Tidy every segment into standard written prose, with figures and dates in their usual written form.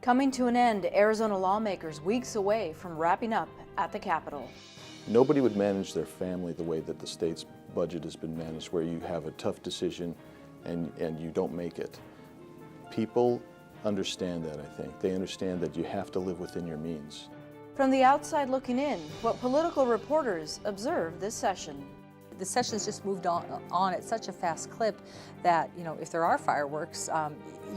Coming to an end, Arizona lawmakers weeks away from wrapping up at the Capitol. Nobody would manage their family the way that the state's budget has been managed, where you have a tough decision and you don't make it. People understand that, I think. They understand that you have to live within your means. From the outside looking in, what political reporters observe this session. The session's just moved on at such a fast clip that, if there are fireworks,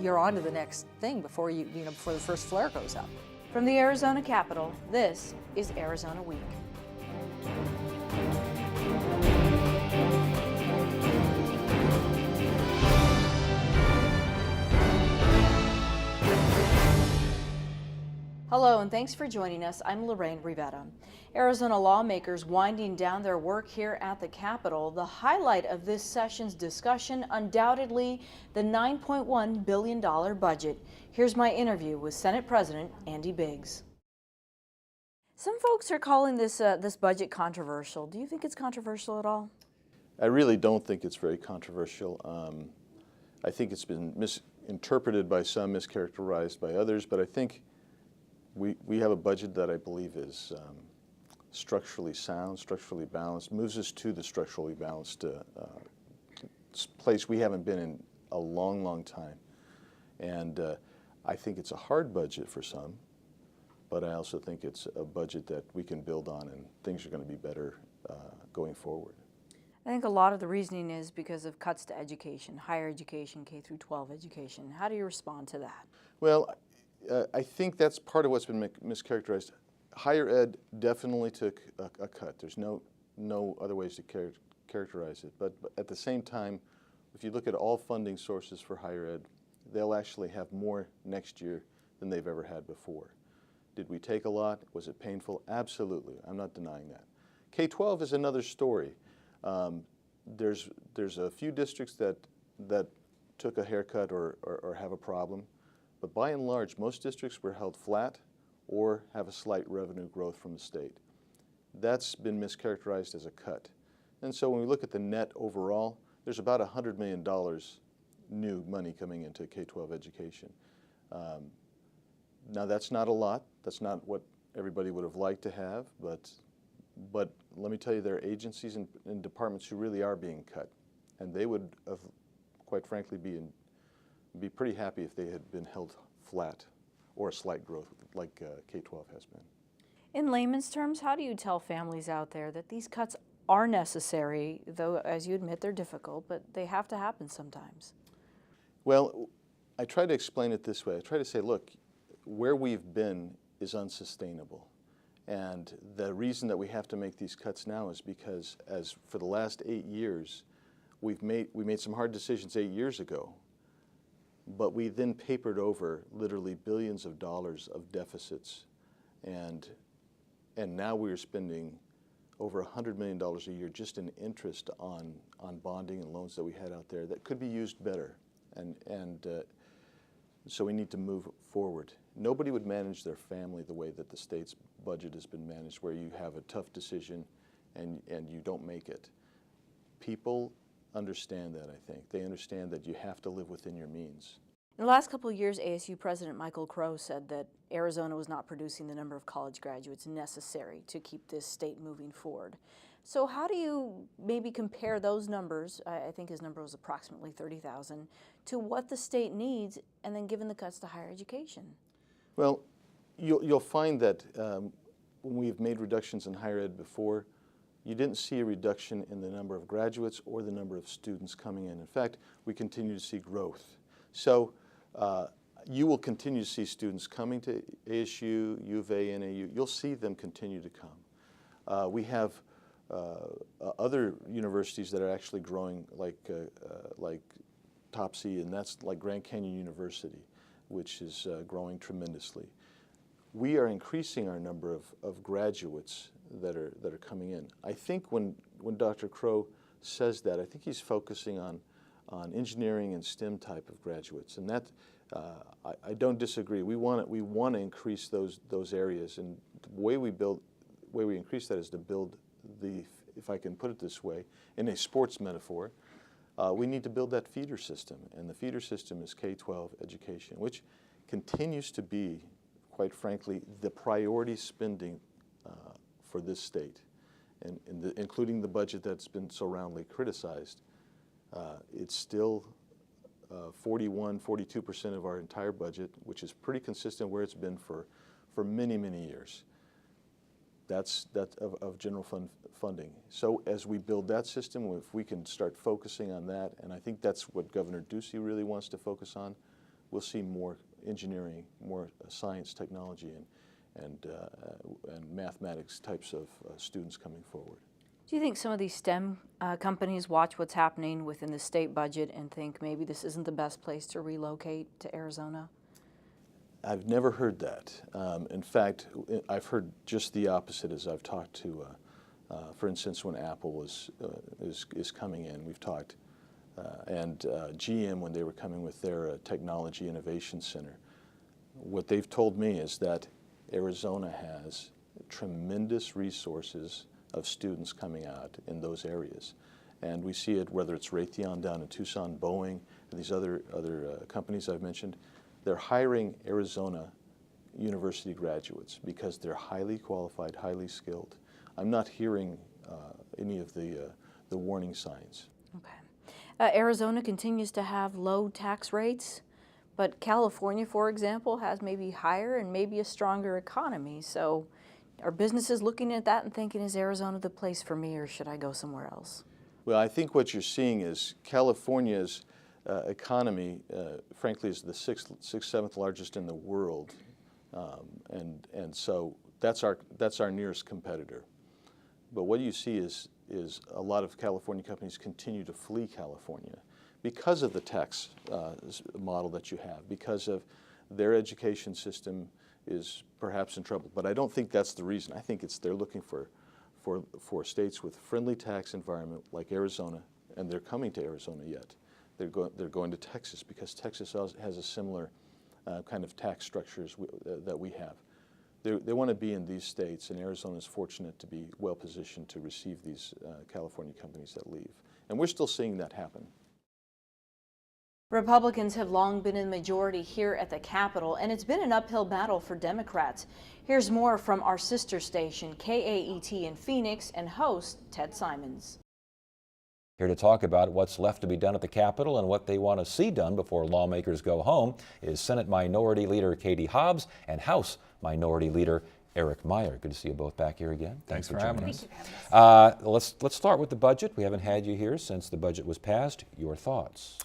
you're on to the next thing before before the first flare goes up. From the Arizona Capitol, this is Arizona Week. Hello and thanks for joining us. I'm Lorraine Rivera. Arizona lawmakers winding down their work here at the Capitol. The highlight of this session's discussion, undoubtedly the $9.1 billion budget. Here's my interview with Senate President Andy Biggs. Some folks are calling this budget controversial. Do you think it's controversial at all? I really don't think it's very controversial. I think it's been misinterpreted by some, mischaracterized by others, but I think we have a budget that I believe is structurally sound, structurally balanced, moves us to the structurally balanced place we haven't been in a long, long time. And I think it's a hard budget for some, but I also think it's a budget that we can build on and things are going to be better going forward. I think a lot of the reasoning is because of cuts to education, higher education, K through 12 education. How do you respond to that? Well, I think that's part of what's been mischaracterized. Higher ed definitely took a cut. There's no other ways to characterize it. But at the same time, if you look at all funding sources for higher ed, they'll actually have more next year than they've ever had before. Did we take a lot? Was it painful? Absolutely. I'm not denying that. K-12 is another story. There's a few districts that took a haircut or have a problem. But by and large, most districts were held flat or have a slight revenue growth from the state. That's been mischaracterized as a cut. And so when we look at the net overall, there's about $100 million new money coming into K-12 education. Now that's not a lot. That's not what everybody would have liked to have, but let me tell you, there are agencies and departments who really are being cut. And they would have, quite frankly, be pretty happy if they had been held flat or a slight growth like K-12 has been. In layman's terms, how do you tell families out there that these cuts are necessary, though, as you admit, they're difficult, but they have to happen sometimes? Well, I try to explain it this way. I try to say, look, where we've been is unsustainable. And the reason that we have to make these cuts now is because, as for the last 8 years, we made some hard decisions 8 years ago. But we then papered over literally billions of dollars of deficits, and now we are spending over $100 million a year just in interest on bonding and loans that we had out there that could be used better, and so we need to move forward. Nobody would manage their family the way that the state's budget has been managed, where you have a tough decision and you don't make it. People understand that, I think. They understand that you have to live within your means. In the last couple of years, ASU President Michael Crow said that Arizona was not producing the number of college graduates necessary to keep this state moving forward. So how do you maybe compare those numbers, I think his number was approximately 30,000, to what the state needs, and then given the cuts to higher education? Well, you'll find that when we've made reductions in higher ed before, you didn't see a reduction in the number of graduates or the number of students coming in. In fact, we continue to see growth. So you will continue to see students coming to ASU, U of A, NAU. You'll see them continue to come. We have other universities that are actually growing, like Topsy, and that's like Grand Canyon University, which is growing tremendously. We are increasing our number of graduates that are coming in. I think when Dr. Crow says that, I think he's focusing on engineering and STEM type of graduates, and that I don't disagree. We want to increase those areas, and the way we increase that is to build the, if I can put it this way, in a sports metaphor, we need to build that feeder system, and the feeder system is K-12 education, which continues to be, quite frankly, the priority spending for this state, and including the budget that's been so roundly criticized. It's still 42% of our entire budget, which is pretty consistent where it's been for many, many years. That's of general funding. So as we build that system, if we can start focusing on that, and I think that's what Governor Ducey really wants to focus on, we'll see more engineering, more science, technology, and mathematics types of students coming forward. Do you think some of these STEM companies watch what's happening within the state budget and think maybe this isn't the best place to relocate to Arizona? I've never heard that. In fact, I've heard just the opposite as I've talked to, for instance, when Apple is coming in, we've talked, and GM when they were coming with their Technology Innovation Center. What they've told me is that Arizona has tremendous resources of students coming out in those areas. And we see it whether it's Raytheon down in Tucson, Boeing, and these other companies I've mentioned. They're hiring Arizona university graduates because they're highly qualified, highly skilled. I'm not hearing any of the warning signs. Okay. Arizona continues to have low tax rates, but California, for example, has maybe higher and maybe a stronger economy. So are businesses looking at that and thinking, is Arizona the place for me, or should I go somewhere else? Well, I think what you're seeing is California's economy, frankly, is the seventh largest in the world, and so that's our nearest competitor. But what you see is a lot of California companies continue to flee California because of the tax model that you have, because of their education system is perhaps in trouble. But I don't think that's the reason. I think they're looking for states with friendly tax environment like Arizona, and they're coming to Arizona yet. They're going to Texas because Texas has a similar kind of tax structures that we have. They want to be in these states, and Arizona is fortunate to be well positioned to receive these California companies that leave. And we're still seeing that happen. Republicans have long been in the majority here at the Capitol, and it's been an uphill battle for Democrats. Here's more from our sister station, KAET in Phoenix, and host Ted Simons. Here to talk about what's left to be done at the Capitol and what they want to see done before lawmakers go home is Senate Minority Leader Katie Hobbs and House Minority Leader Eric Meyer. Good to see you both back here again. Thanks for having us. Let's start with the budget. We haven't had you here since the budget was passed. Your thoughts?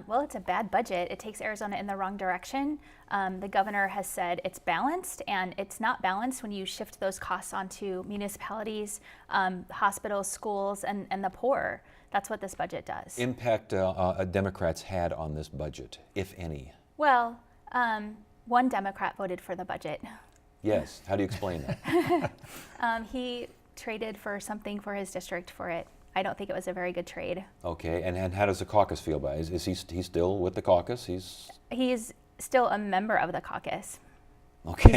Well, it's a bad budget. It takes Arizona in the wrong direction. The governor has said it's balanced, and it's not balanced when you shift those costs onto municipalities, hospitals, schools, and the poor. That's what this budget does. Impact Democrats had on this budget, if any? Well, one Democrat voted for the budget. Yes. How do you explain that? He traded for something for his district for it. I don't think it was a very good trade. Okay, and how does the caucus feel about it? Is he still with the caucus? He's still a member of the caucus. Okay.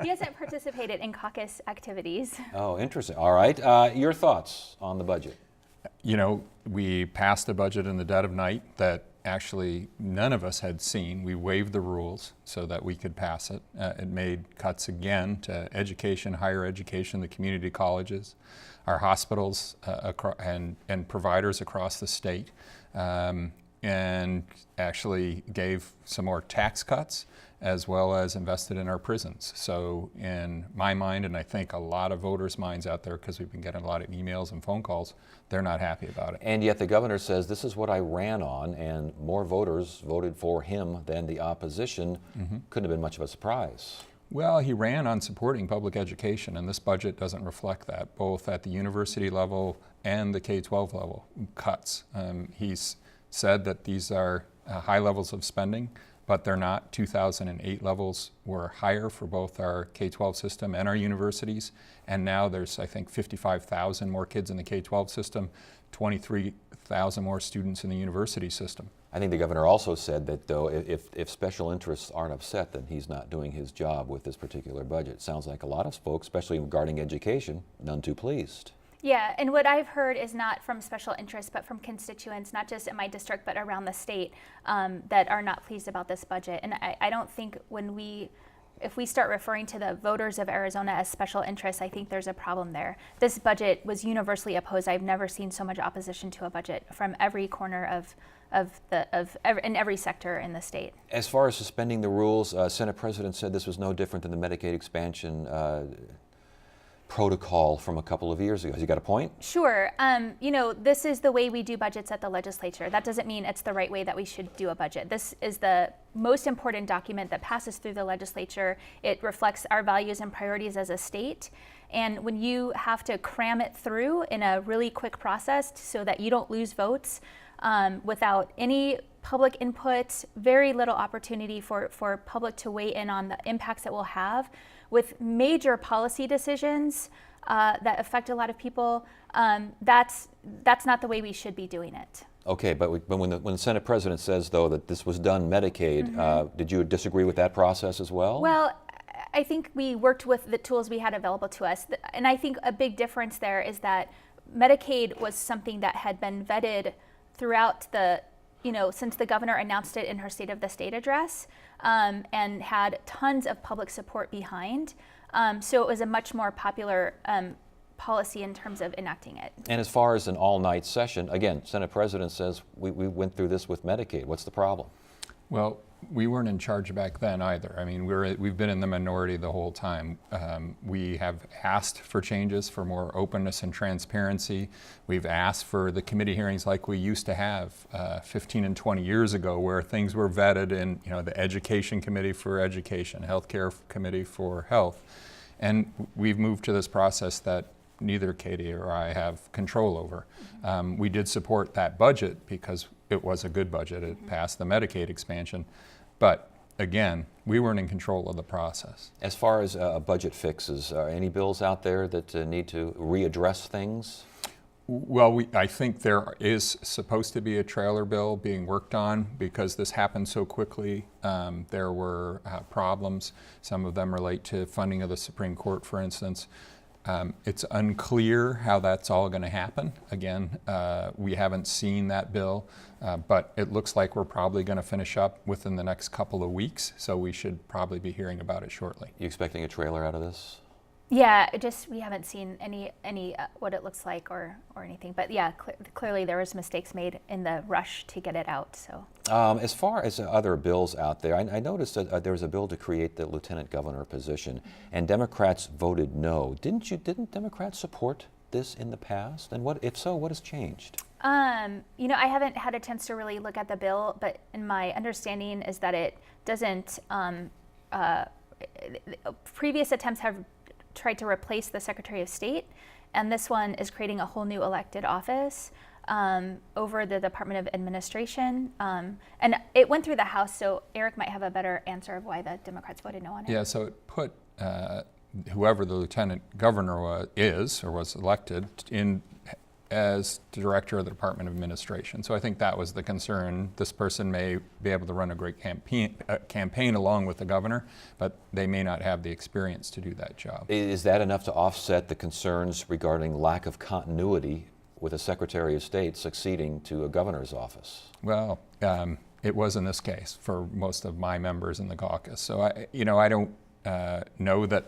He hasn't participated in caucus activities. Oh, interesting. All right. Your thoughts on the budget? You know, we passed a budget in the dead of night that actually none of us had seen. We waived the rules so that we could pass it. It made cuts again to education, higher education, the community colleges, our hospitals, and providers across the state, and actually gave some more tax cuts as well as invested in our prisons. So in my mind, and I think a lot of voters' minds out there, because we've been getting a lot of emails and phone calls, they're not happy about it. And yet the governor says, this is what I ran on, and more voters voted for him than the opposition. Couldn't have been much of a surprise. Well, he ran on supporting public education, and this budget doesn't reflect that, both at the university level and the K-12 level cuts. He's said that these are high levels of spending, but they're not. 2008 levels were higher for both our K-12 system and our universities, and now there's, I think, 55,000 more kids in the K-12 system, 23,000 more students in the university system. I think the governor also said that, though, if special interests aren't upset, then he's not doing his job with this particular budget. Sounds like a lot of folks, especially regarding education, none too pleased. Yeah, and what I've heard is not from special interests, but from constituents, not just in my district, but around the state, that are not pleased about this budget. And I don't think if we start referring to the voters of Arizona as special interests, I think there's a problem there. This budget was universally opposed. I've never seen so much opposition to a budget from every corner in every sector in the state. As far as suspending the rules, Senate President said this was no different than the Medicaid expansion protocol from a couple of years ago. Has he got a point? Sure. This is the way we do budgets at the legislature. That doesn't mean it's the right way that we should do a budget. This is the most important document that passes through the legislature. It reflects our values and priorities as a state. And when you have to cram it through in a really quick process so that you don't lose votes without any public input, very little opportunity for public to weigh in on the impacts it will have, with major policy decisions that affect a lot of people, that's not the way we should be doing it. Okay, but when the Senate President says, though, that this was done Medicaid, did you disagree with that process as well? Well, I think we worked with the tools we had available to us. And I think a big difference there is that Medicaid was something that had been vetted throughout since the governor announced it in her State of the State address, and had tons of public support behind. So it was a much more popular policy in terms of enacting it. And as far as an all-night session, again, Senate President says we went through this with Medicaid. What's the problem? Well, we weren't in charge back then either. I mean, we've been in the minority the whole time. We have asked for changes, for more openness and transparency. We've asked for the committee hearings like we used to have 15 and 20 years ago, where things were vetted in, the Education Committee for Education, Healthcare Committee for Health. And we've moved to this process that neither Katie or I have control over. We did support that budget because it was a good budget. It passed the Medicaid expansion. But again, we weren't in control of the process. As far as budget fixes, are any bills out there that need to readdress things? Well, I think there is supposed to be a trailer bill being worked on because this happened so quickly. There were problems. Some of them relate to funding of the Supreme Court, for instance. It's unclear how that's all going to happen. Again, we haven't seen that bill, but it looks like we're probably going to finish up within the next couple of weeks, so we should probably be hearing about it shortly. You expecting a trailer out of this? Yeah, we haven't seen any what it looks like or anything. But yeah, clearly there was mistakes made in the rush to get it out. So as far as other bills out there, I noticed that there was a bill to create the lieutenant governor position, and Democrats voted no. Didn't Democrats support this in the past? And if so, what has changed? I haven't had a chance to really look at the bill, but in my understanding is that it doesn't. Previous attempts have tried to replace the Secretary of State, and this one is creating a whole new elected office over the Department of Administration. And it went through the House, so Eric might have a better answer of why the Democrats voted no on it. Yeah, so it put whoever the lieutenant governor was elected in as director of the Department of Administration. So I think that was the concern. This person may be able to run a great campaign along with the governor, but they may not have the experience to do that job. Is that enough to offset the concerns regarding lack of continuity with a Secretary of State succeeding to a governor's office? Well, it was in this case for most of my members in the caucus. So I don't know that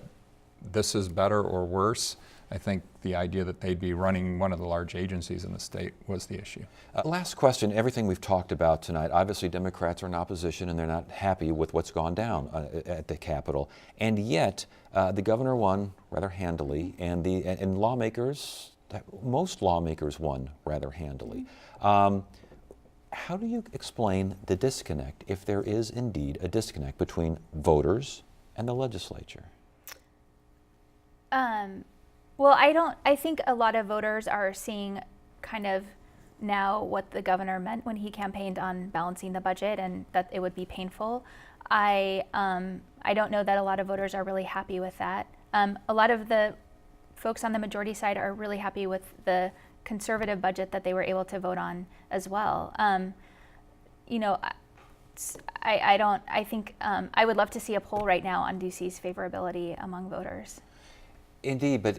this is better or worse. I think the idea that they'd be running one of the large agencies in the state was the issue. Last question, everything we've talked about tonight, obviously Democrats are in opposition and they're not happy with what's gone down at the Capitol. And yet, the governor won rather handily, and most lawmakers won rather handily. How do you explain the disconnect, if there is indeed a disconnect between voters and the legislature? Well, I think a lot of voters are seeing kind of now what the governor meant when he campaigned on balancing the budget, and that it would be painful. I don't know that a lot of voters are really happy with that. A lot of the folks on the majority side are really happy with the conservative budget that they were able to vote on as well. I think I would love to see a poll right now on Ducey's favorability among voters. Indeed, but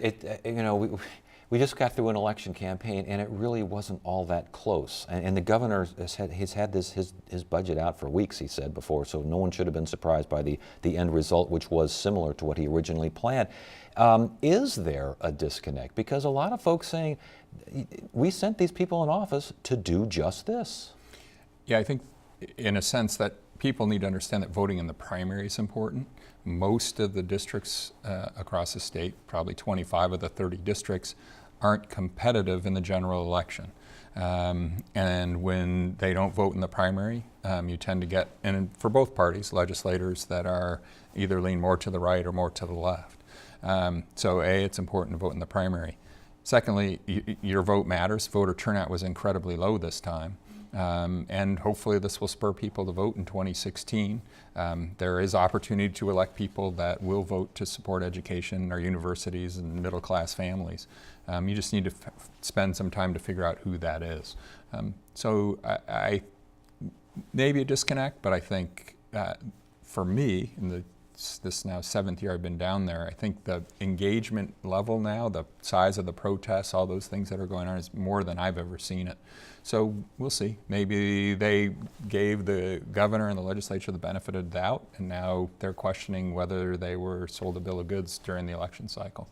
We just got through an election campaign, and it really wasn't all that close. And the governor he's had his budget out for weeks, he said before, so no one should have been surprised by the end result, which was similar to what he originally planned. Is there a disconnect? Because a lot of folks saying, we sent these people in office to do just this. Yeah, I think in a sense that people need to understand that voting in the primary is important. Most of the districts across the state, probably 25 of the 30 districts, aren't competitive in the general election. And when they don't vote in the primary, you tend to get, and for both parties, legislators that are either lean more to the right or more to the left. So A, it's important to vote in the primary. Secondly, your vote matters. Voter turnout was incredibly low this time. And hopefully this will spur people to vote in 2016. There is opportunity to elect people that will vote to support education, our universities, and middle-class families. You just need to spend some time to figure out who that is. So I maybe a disconnect, but I think for me, in this now 7th year I've been down there, I think the engagement level now, the size of the protests, all those things that are going on is more than I've ever seen it. So we'll see. Maybe they gave the governor and the legislature the benefit of the doubt, and now they're questioning whether they were sold a bill of goods during the election cycle.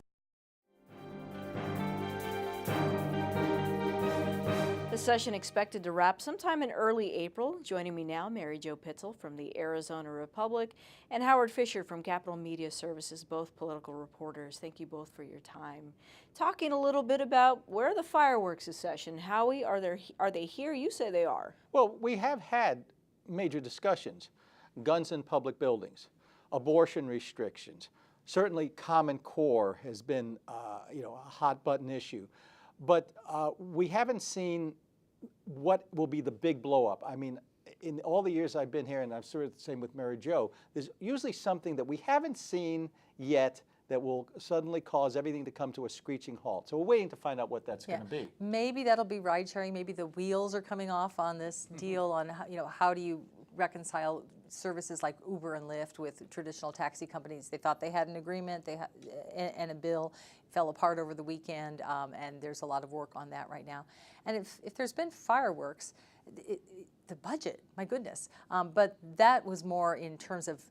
The session expected to wrap sometime in early April. Joining me now, Mary Jo Pitzel from the Arizona Republic and Howard Fisher from Capital Media Services, both political reporters. Thank you both for your time. Talking a little bit about where are the fireworks this session. Howie, are they here? You say they are. Well, we have had major discussions. Guns in public buildings, abortion restrictions. Certainly Common Core has been a hot button issue. But we haven't seen what will be the big blow up. I mean, in all the years I've been here, and I'm sure it's the same with Mary Jo, there's usually something that we haven't seen yet that will suddenly cause everything to come to a screeching halt. So we're waiting to find out what that's going to be. Maybe that'll be ride sharing. Maybe the wheels are coming off on this deal on how do you reconcile services like Uber and Lyft with traditional taxi companies. They thought they had an agreement, and a bill fell apart over the weekend, and there's a lot of work on that right now. And if there's been fireworks, the budget, my goodness. But that was more in terms of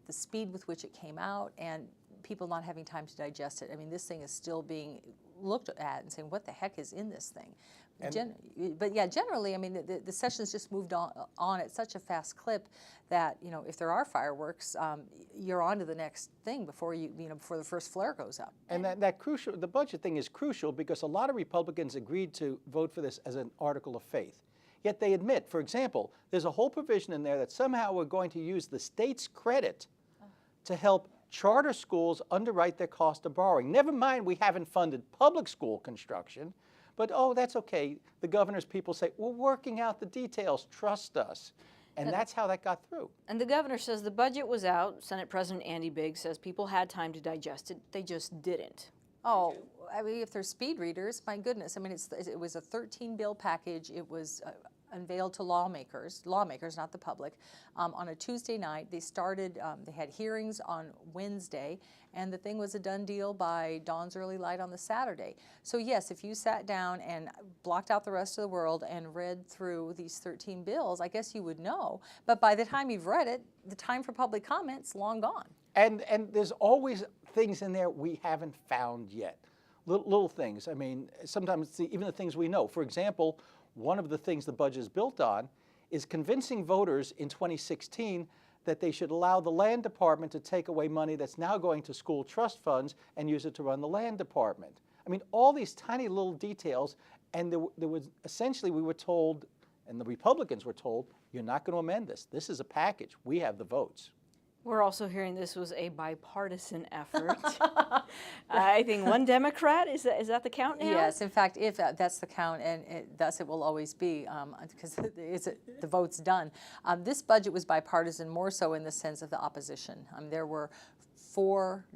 the speed with which it came out and people not having time to digest it. I mean, this thing is still being looked at and saying, what the heck is in this thing? But yeah, generally, I mean, the session's just moved on at such a fast clip that, if there are fireworks, you're on to the next thing before before the first flare goes up. And the budget thing is crucial because a lot of Republicans agreed to vote for this as an article of faith. Yet they admit, for example, there's a whole provision in there that somehow we're going to use the state's credit to help charter schools underwrite their cost of borrowing. Never mind, we haven't funded public school construction. But, oh, that's okay. The governor's people say, we're working out the details. Trust us. And that's how that got through. And the governor says the budget was out. Senate President Andy Biggs says people had time to digest it. They just didn't. Oh, I mean, if they're speed readers, my goodness. I mean, it was a 13-bill package. It was unveiled to lawmakers, not the public, on a Tuesday night. They started, they had hearings on Wednesday, and the thing was a done deal by dawn's early light on the Saturday. So yes, if you sat down and blocked out the rest of the world and read through these 13 bills, I guess you would know. But by the time you've read it, the time for public comment's long gone. And there's always things in there we haven't found yet. Little things. I mean, sometimes even the things we know. For example, one of the things the budget is built on is convincing voters in 2016 that they should allow the land department to take away money that's now going to school trust funds and use it to run the land department. I mean, all these tiny little details, and there was essentially, we were told, and the Republicans were told, you're not going to amend this. This is a package. We have the votes. We're also hearing this was a bipartisan effort. I think one Democrat, is that the count now? Yes, in fact, if that's the count, and thus it will always be, because the vote's done. This budget was bipartisan, more so in the sense of the opposition. There were four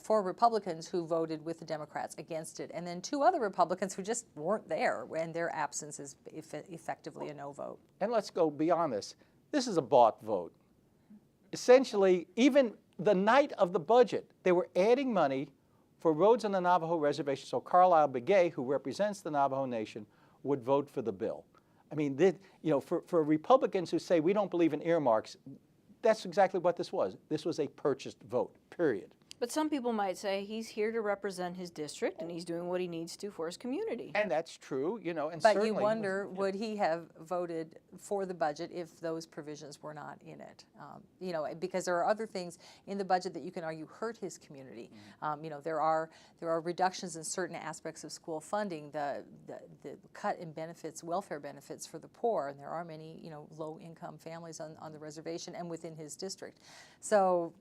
Republicans who voted with the Democrats against it, and then two other Republicans who just weren't there, and their absence is effectively a no vote. And let's go beyond this. This is a bought vote. Essentially, even the night of the budget, they were adding money for roads on the Navajo reservation. So Carlisle Begay, who represents the Navajo Nation, would vote for the bill. I mean, for Republicans who say we don't believe in earmarks, that's exactly what this was. This was a purchased vote, period. But some people might say he's here to represent his district and he's doing what he needs to for his community. And that's true, and But certainly. you wonder, would he have voted for the budget if those provisions were not in it? Because there are other things in the budget that you can argue hurt his community. There are reductions in certain aspects of school funding, the cut in benefits, welfare benefits for the poor, and there are many low-income families on the reservation and within his district. So.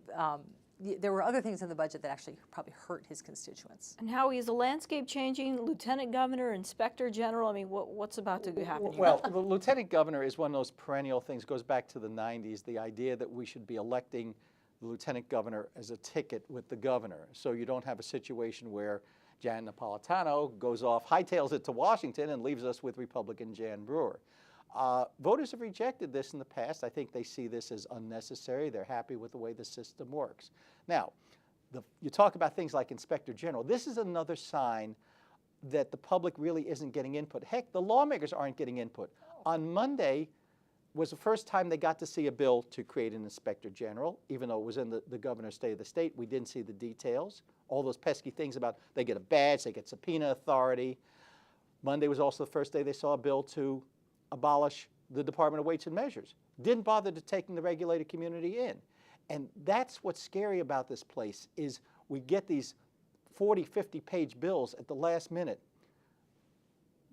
There were other things in the budget that actually probably hurt his constituents. And Howie, is the landscape changing? Lieutenant Governor, Inspector General, I mean, what's about to happen here? Well, the Lieutenant Governor is one of those perennial things, goes back to the 90s, the idea that we should be electing the Lieutenant Governor as a ticket with the governor. So you don't have a situation where Jan Napolitano goes off, hightails it to Washington and leaves us with Republican Jan Brewer. Voters have rejected this in the past. I think they see this as unnecessary. They're happy with the way the system works. Now, you talk about things like Inspector General. This is another sign that the public really isn't getting input. Heck, the lawmakers aren't getting input. On Monday was the first time they got to see a bill to create an Inspector General, even though it was in the governor's state of the state. We didn't see the details. All those pesky things about they get a badge, they get subpoena authority. Monday was also the first day they saw a bill to abolish the Department of Weights and Measures. Didn't bother to taking the regulated community in. And that's what's scary about this place is we get these 40, 50-page bills at the last minute.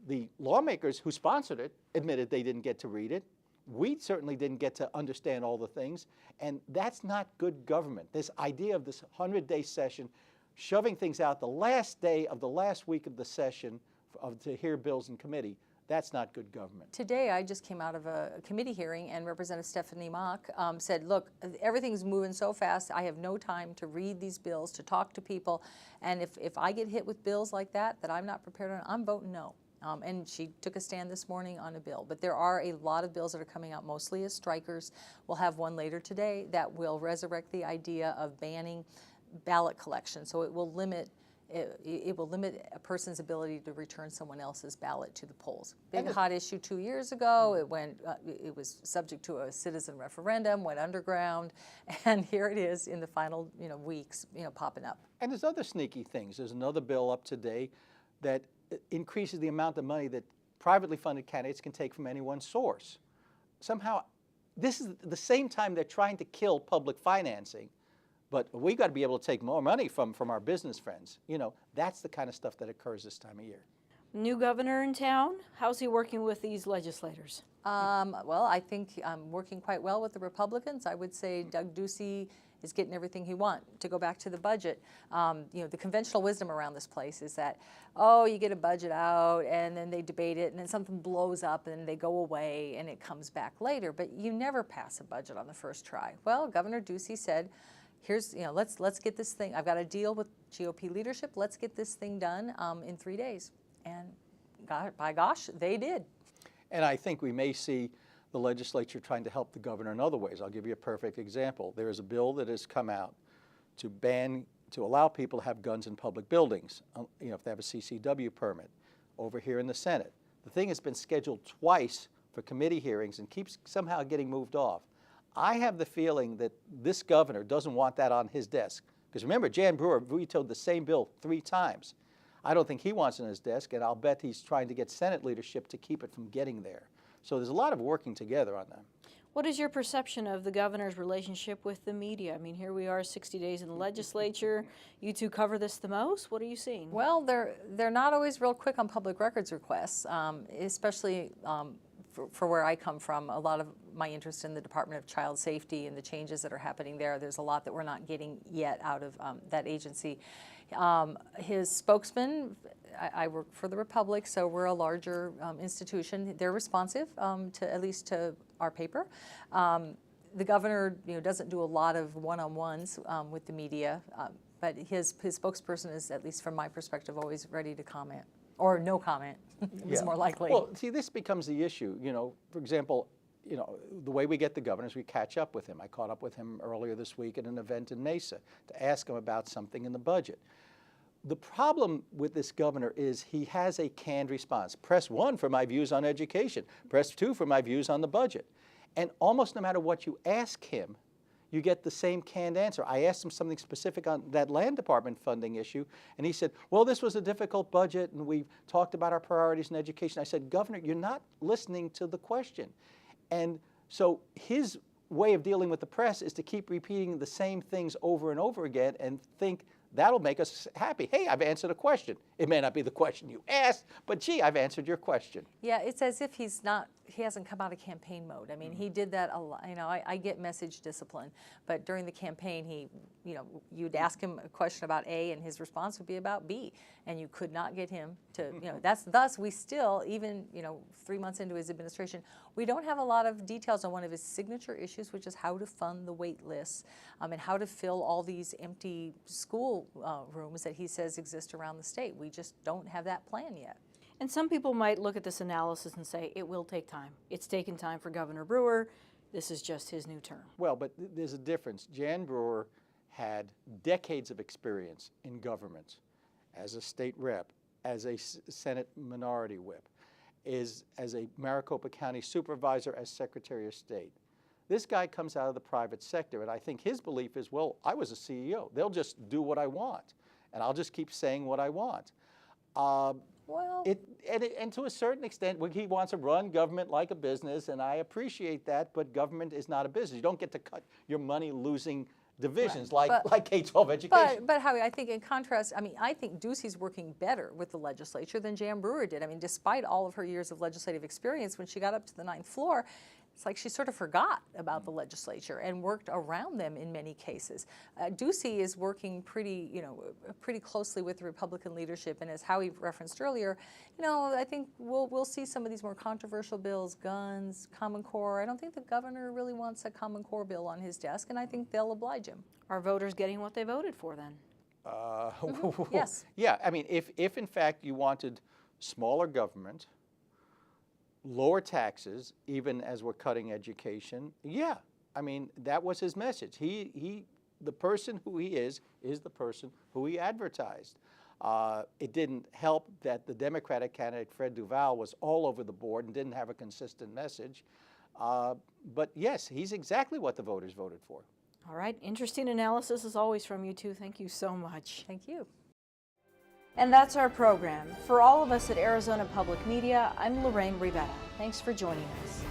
The lawmakers who sponsored it admitted they didn't get to read it. We certainly didn't get to understand all the things. And that's not good government. This idea of this 100-day session, shoving things out the last day of the last week of the session to hear bills in committee, that's not good government. Today, I just came out of a committee hearing, and Representative Stephanie Mock said, look, everything's moving so fast, I have no time to read these bills, to talk to people, and if I get hit with bills like that I'm not prepared on, I'm voting no. And she took a stand this morning on a bill. But there are a lot of bills that are coming out, mostly as strikers. We'll have one later today that will resurrect the idea of banning ballot collection. So it will limit a person's ability to return someone else's ballot to the polls. Big hot issue 2 years ago. It was subject to a citizen referendum, went underground, and here it is in the final weeks popping up. And there's other sneaky things. There's another bill up today that increases the amount of money that privately funded candidates can take from any one source. Somehow, this is the same time they're trying to kill public financing. But we got to be able to take more money from our business friends. That's the kind of stuff that occurs this time of year. New governor in town, how's he working with these legislators? Well, I think I'm working quite well with the Republicans. I would say Doug Ducey is getting everything he wants. To go back to the budget, the conventional wisdom around this place is that, you get a budget out and then they debate it and then something blows up and they go away and it comes back later. But you never pass a budget on the first try. Well, Governor Ducey said, here's, let's get this thing. I've got a deal with GOP leadership. Let's get this thing done in 3 days. And by gosh, they did. And I think we may see the legislature trying to help the governor in other ways. I'll give you a perfect example. There is a bill that has come out to allow people to have guns in public buildings, if they have a CCW permit, over here in the Senate. The thing has been scheduled twice for committee hearings and keeps somehow getting moved off. I have the feeling that this governor doesn't want that on his desk. Because remember, Jan Brewer vetoed the same bill 3 times. I don't think he wants it on his desk, and I'll bet he's trying to get Senate leadership to keep it from getting there. So there's a lot of working together on that. What is your perception of the governor's relationship with the media? I mean, here we are 60 days in the legislature. You two cover this the most. What are you seeing? Well, they're not always real quick on public records requests, especially for where I come from. A lot of my interest in the Department of Child Safety and the changes that are happening there. There's a lot that we're not getting yet out of that agency. His spokesman, I work for the Republic, so we're a larger institution. They're responsive at least to our paper. The governor, doesn't do a lot of one-on-ones with the media, but his spokesperson is, at least from my perspective, always ready to comment. Or no comment is more likely. Well, see, this becomes the issue. For example, the way we get the governor is we catch up with him. I caught up with him earlier this week at an event in Mesa to ask him about something in the budget. The problem with this governor is he has a canned response. Press 1 for my views on education. Press 2 for my views on the budget. And almost no matter what you ask him, you get the same canned answer. I asked him something specific on that land department funding issue, and he said, well, this was a difficult budget, and we've talked about our priorities in education. I said, Governor, you're not listening to the question. And so his way of dealing with the press is to keep repeating the same things over and over again and think that'll make us happy. Hey, I've answered a question. It may not be the question you asked, but gee, I've answered your question. Yeah, it's as if he hasn't come out of campaign mode. I mean, he did that a lot. You know, I get message discipline, but during the campaign, you'd ask him a question about A, and his response would be about B, and you could not get him to, thus we still, even, 3 months into his administration, we don't have a lot of details on one of his signature issues, which is how to fund the wait lists, and how to fill all these empty school rooms that he says exist around the state. We just don't have that plan yet. And some people might look at this analysis and say it will take time. It's taken time for Governor Brewer. This is just his new term. Well, but there's a difference. Jan Brewer had decades of experience in government as a state rep, as a Senate minority whip, as a Maricopa County supervisor, as Secretary of State. This guy comes out of the private sector, and I think his belief is, well, I was a CEO. They'll just do what I want, and I'll just keep saying what I want. And to a certain extent, he wants to run government like a business, and I appreciate that, but government is not a business. You don't get to cut your money-losing divisions like K-12 education. But Howie, I think in contrast, I think Ducey's working better with the legislature than Jan Brewer did. Despite all of her years of legislative experience, when she got up to the 9th floor, it's like she sort of forgot about the legislature and worked around them in many cases. Ducey is working pretty closely with the Republican leadership, and as Howie referenced earlier, I think we'll see some of these more controversial bills, guns, Common Core. I don't think the governor really wants a Common Core bill on his desk, and I think they'll oblige him. Are voters getting what they voted for then? Yes. Yeah, if in fact you wanted smaller government, lower taxes, even as we're cutting education, yeah. That was his message. The person who he is the person who he advertised. It didn't help that the Democratic candidate, Fred Duval, was all over the board and didn't have a consistent message. But yes, he's exactly what the voters voted for. All right, interesting analysis as always from you two. Thank you so much. Thank you. And that's our program. For all of us at Arizona Public Media, I'm Lorraine Rivera. Thanks for joining us.